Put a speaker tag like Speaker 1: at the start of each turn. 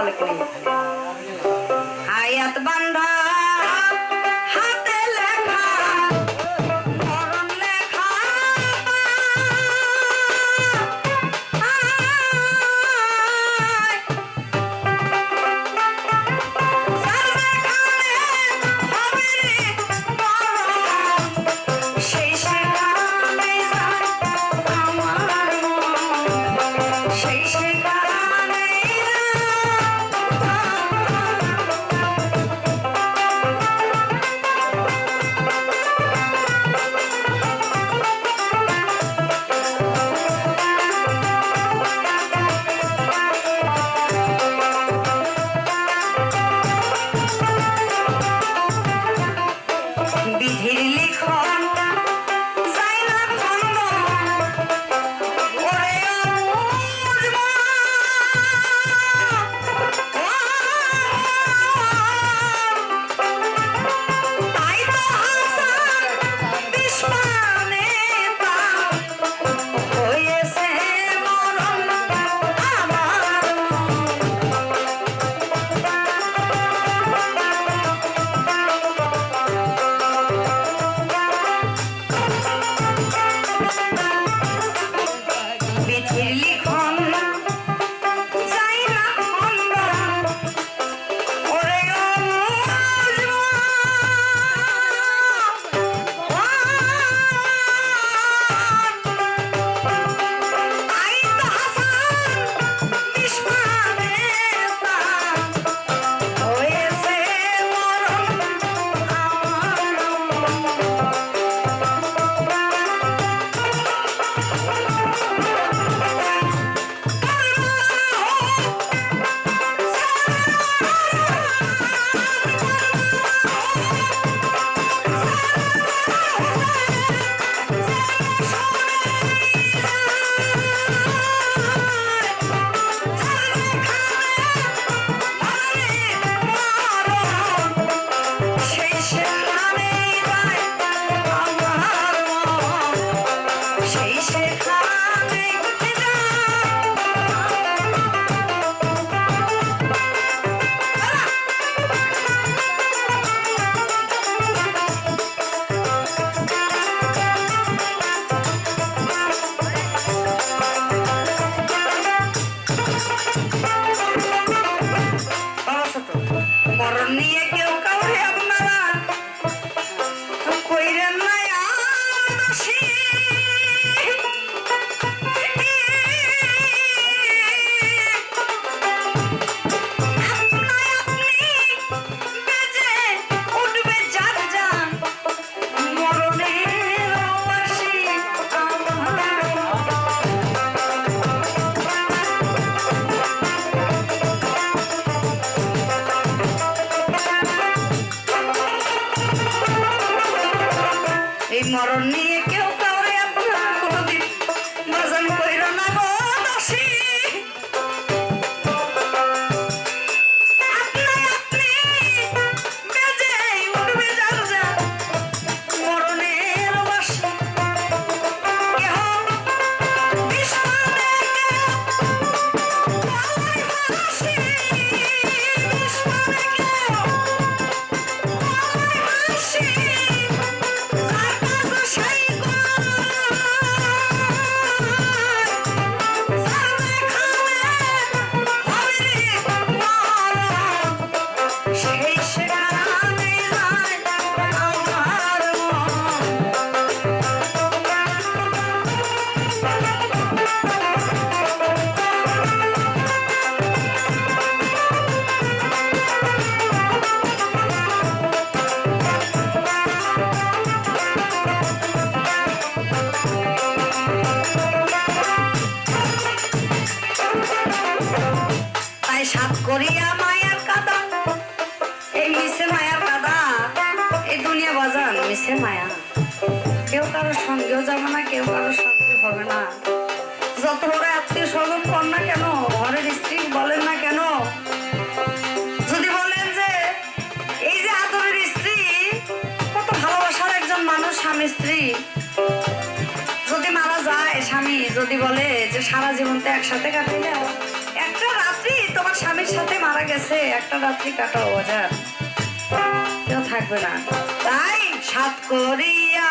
Speaker 1: বলে কি হায়াত বান্ধা হাতে লেখা মরণ লেখা মরণ নিয়ে কেউ কাউরে আপনার কোনোদিন বাজান কইরা না গো দোষী আপনি বেজে উঠবে যার যা মরণের বাসী কেহ বিস্ময়ে হাসি বিস্ময়ে হাসি করিয়া মায়ার কাদা এই মিশে মায়ার কাদা এই দুনিয়া বাজান মিশে মায়া কেউ কারোর সঙ্গেও যাবে না কেউ কারোর সঙ্গে হবে না যত বড় আত্মীয় স্বজন কর না কেন ঘরের স্ত্রী বলেন না কেন যদি বলেন যে এই যে আদরের স্ত্রী কত ভালোবাসার একজন মানুষ স্বামী স্ত্রী যদি মারা যায় স্বামী যদি বলে যে সারা জীবন তো একসাথে কাটাইলে একটা রাত্রি তোমার স্বামীর সাথে মারা মারা গেছে, একটা রাত্রি কাটাও বাজার, কেউ থাকবে না। তাই সাত করিয়া